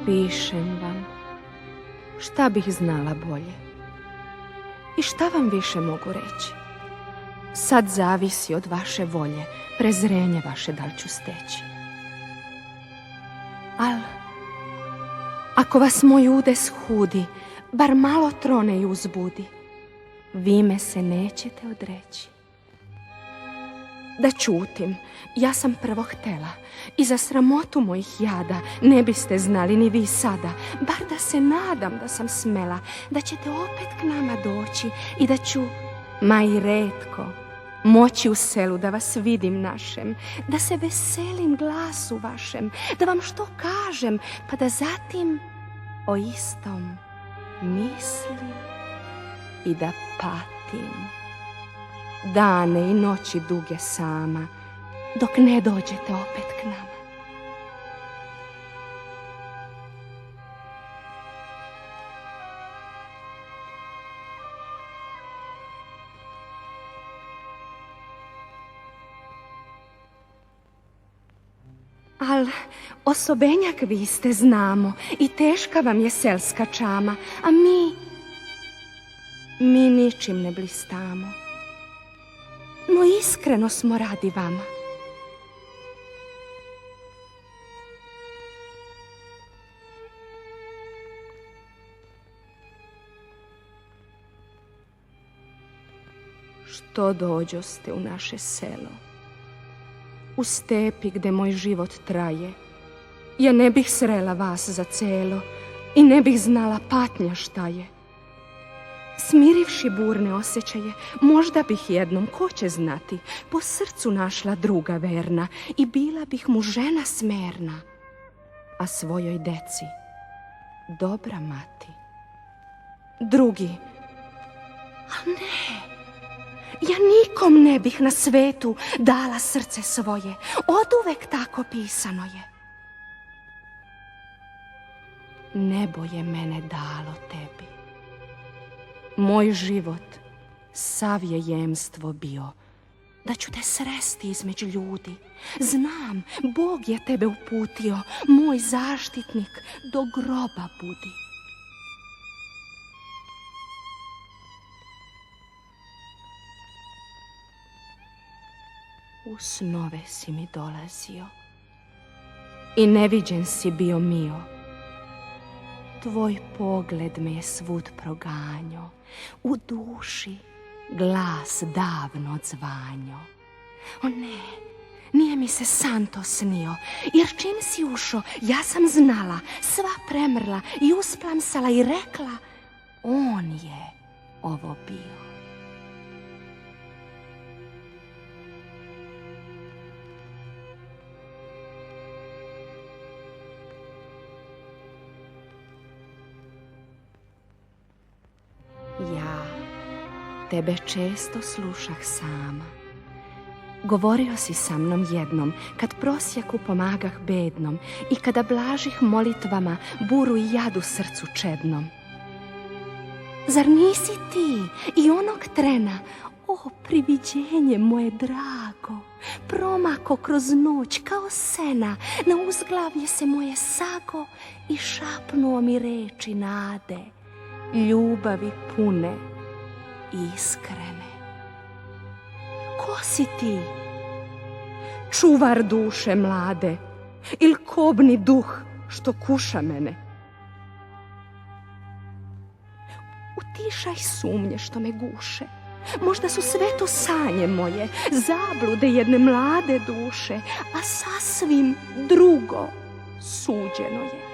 Pišem vam, šta bih znala bolje. I šta vam više mogu reći? Sad zavisi od vaše volje, prezrenje vaše da li ću steći. Al, ako vas moj udes hudi, bar malo trone i uzbudi, vi me se nećete odreći. Da ćutim, ja sam prvo htela i za sramotu mojih jada ne biste znali ni vi sada, bar da se nadam da sam smela, da ćete opet k nama doći i da ću, ma i retko, moći u selu da vas vidim našem, da se veselim glasu vašem, da vam što kažem, pa da zatim o istom mislim i da patim. Dane i noći duge sama, dok ne dođete opet k nama. Al, osobenjak vi ste, znamo, i teška vam je selska čama, a mi ničim ne blistamo. No iskreno smo radi vama. Što dođoste u naše selo, u stepi gde moj život traje, ja ne bih srela vas za celo i ne bih znala patnja šta je. Smirivši burne osjećaje, možda bih jednom, ko će znati, po srcu našla druga verna i bila bih mu žena smerna, a svojoj deci dobra mati. Drugi, a ne, ja nikom ne bih na svetu dala srce svoje, oduvek tako pisano je. Nebo je mene dalo tebi. Moj život sav je jemstvo bio, da ću te sresti između ljudi. Znam, Bog je tebe uputio, moj zaštitnik, do groba budi. U snove si mi dolazio i neviđen si bio mio. Tvoj pogled me je svud proganjo, u duši glas davno odzvanjo. O ne, nije mi se san to snio, jer čim si ušo, ja sam znala, sva premrla i usplamsala i rekla, on je ovo bio. Tebe često slušah sama. Govorio si sa mnom jednom, kad prosjaku pomagah bednom i kada blažih molitvama buru i jadu srcu čednom. Zar nisi ti i onog trena, o priviđenje moje drago, promako kroz noć kao sena, na uzglavlje se moje sago i šapnuo mi reči nade, ljubavi pune, iskrene. Ko si ti? Čuvar duše mlade ili kobni duh što kuša mene? Utišaj sumnje što me guše. Možda su sve to sanje moje, zablude jedne mlade duše, a sasvim drugo suđeno je.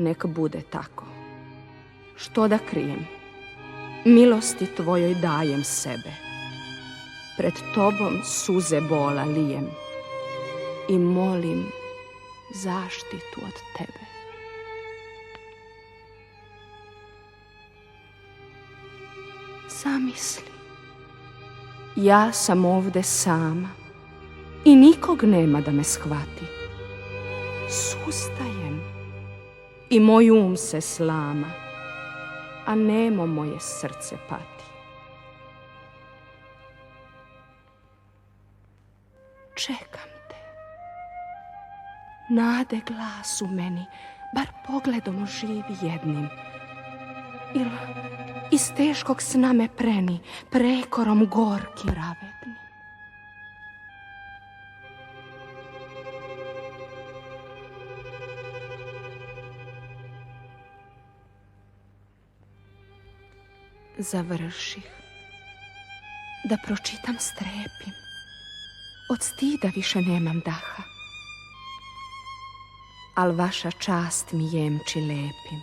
Nek bude tako. Što da krijem? Milosti tvojoj dajem sebe. Pred tobom suze bola lijem i molim zaštitu od tebe. Zamisli, ja sam ovde sama i nikog nema da me shvati. Sustajem i moj um se slama, a nemo moje srce pati. Čekam te, nade glas u meni, bar pogledom oživi jednim, il iz teškog sna me preni, prekorom gorki pravedni. Završih, da pročitam strepim, od stida više nemam daha, al vaša čast mi jemči lepim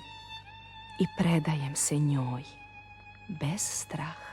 i predajem se njoj bez straha.